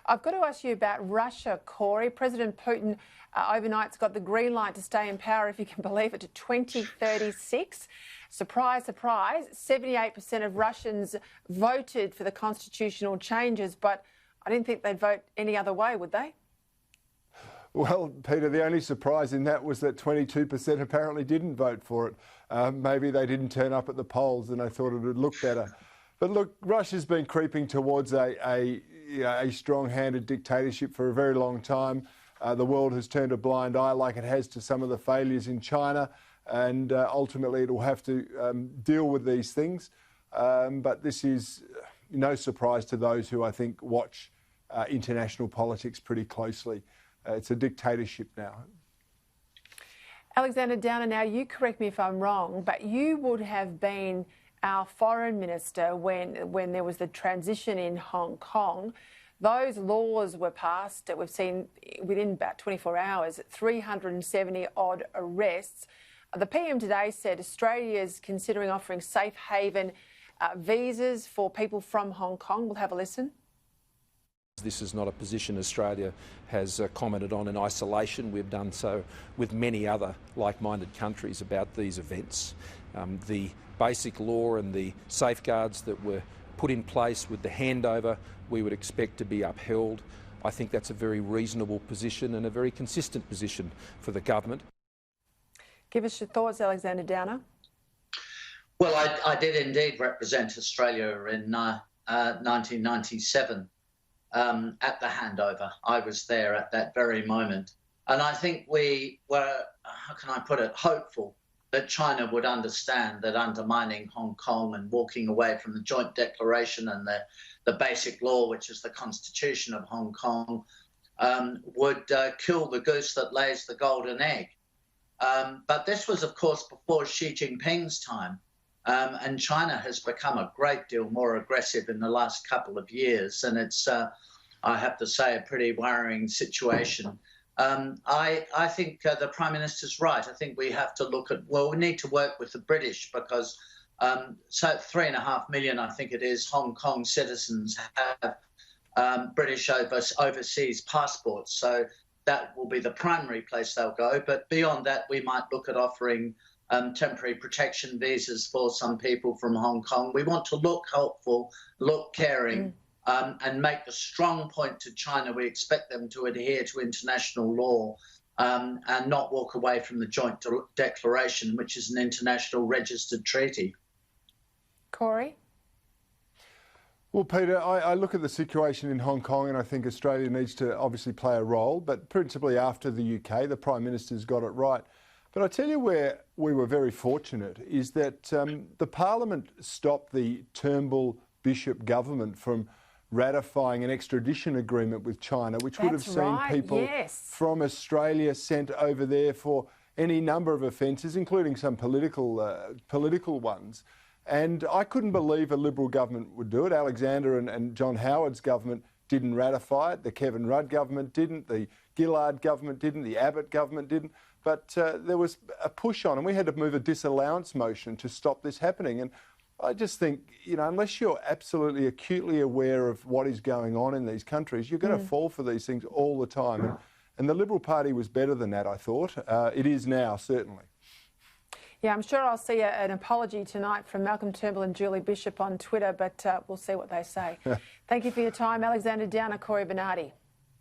I've got to ask you about Russia, Cory. President Putin overnight's got the green light to stay in power, if you can believe it, to 2036. Surprise, surprise, 78% of Russians voted for the constitutional changes, but I didn't think they'd vote any other way, would they? Well, Peter, the only surprise in that was that 22% apparently didn't vote for it. Maybe they didn't turn up at the polls and they thought it would look better. But look, Russia's been creeping towards a strong-handed dictatorship for a very long time. The world has turned a blind eye, like it has to some of the failures in China, and ultimately it will have to deal with these things. But this is no surprise to those who, I think, watch international politics pretty closely. It's a dictatorship now. Alexander Downer, now you correct me if I'm wrong, but you would have been our foreign minister when there was the transition in Hong Kong. Those laws were passed that we've seen within about 24 hours, 370 odd arrests. The PM today said Australia is considering offering safe haven visas for people from Hong Kong. We'll have a listen. This is not a position Australia has commented on in isolation. We've done so with many other like-minded countries about these events. The basic law and the safeguards that were put in place with the handover we would expect to be upheld. I think that's a very reasonable position and a very consistent position for the government. Give us your thoughts, Alexander Downer. Well, I did indeed represent Australia in 1997 at the handover. I was there at that very moment. And I think we were, how can I put it, hopeful that China would understand that undermining Hong Kong and walking away from the joint declaration and the basic law, which is the constitution of Hong Kong, would kill the goose that lays the golden egg. But this was, of course, before Xi Jinping's time. And China has become a great deal more aggressive in the last couple of years. And it's, I have to say, a pretty worrying situation. I think the Prime Minister's right. I think we have to look at, well, we need to work with the British because so 3.5 million, I think it is, Hong Kong citizens have British overseas passports. So that will be the primary place they'll go. But beyond that, we might look at offering temporary protection visas for some people from Hong Kong. We want to look helpful, look caring, and make a strong point to China. We expect them to adhere to international law and not walk away from the joint declaration, which is an international registered treaty. Cory? Well, Peter, I look at the situation in Hong Kong and I think Australia needs to obviously play a role, but principally after the UK, the Prime Minister's got it right. But I tell you where we were very fortunate is that the Parliament stopped the Turnbull Bishop government from ratifying an extradition agreement with China, which would have seen people from Australia sent over there for any number of offences, including some political ones. And I couldn't believe a Liberal government would do it. Alexander and John Howard's government didn't ratify it. The Kevin Rudd government didn't. The Gillard government didn't. The Abbott government didn't. But there was a push on, and we had to move a disallowance motion to stop this happening. And I just think, you know, unless you're absolutely acutely aware of what is going on in these countries, you're going to fall for these things all the time. And the Liberal Party was better than that, I thought. It is now, certainly. Yeah, I'm sure I'll see an apology tonight from Malcolm Turnbull and Julie Bishop on Twitter, but we'll see what they say. Thank you for your time. Alexander Downer, Cory Bernardi.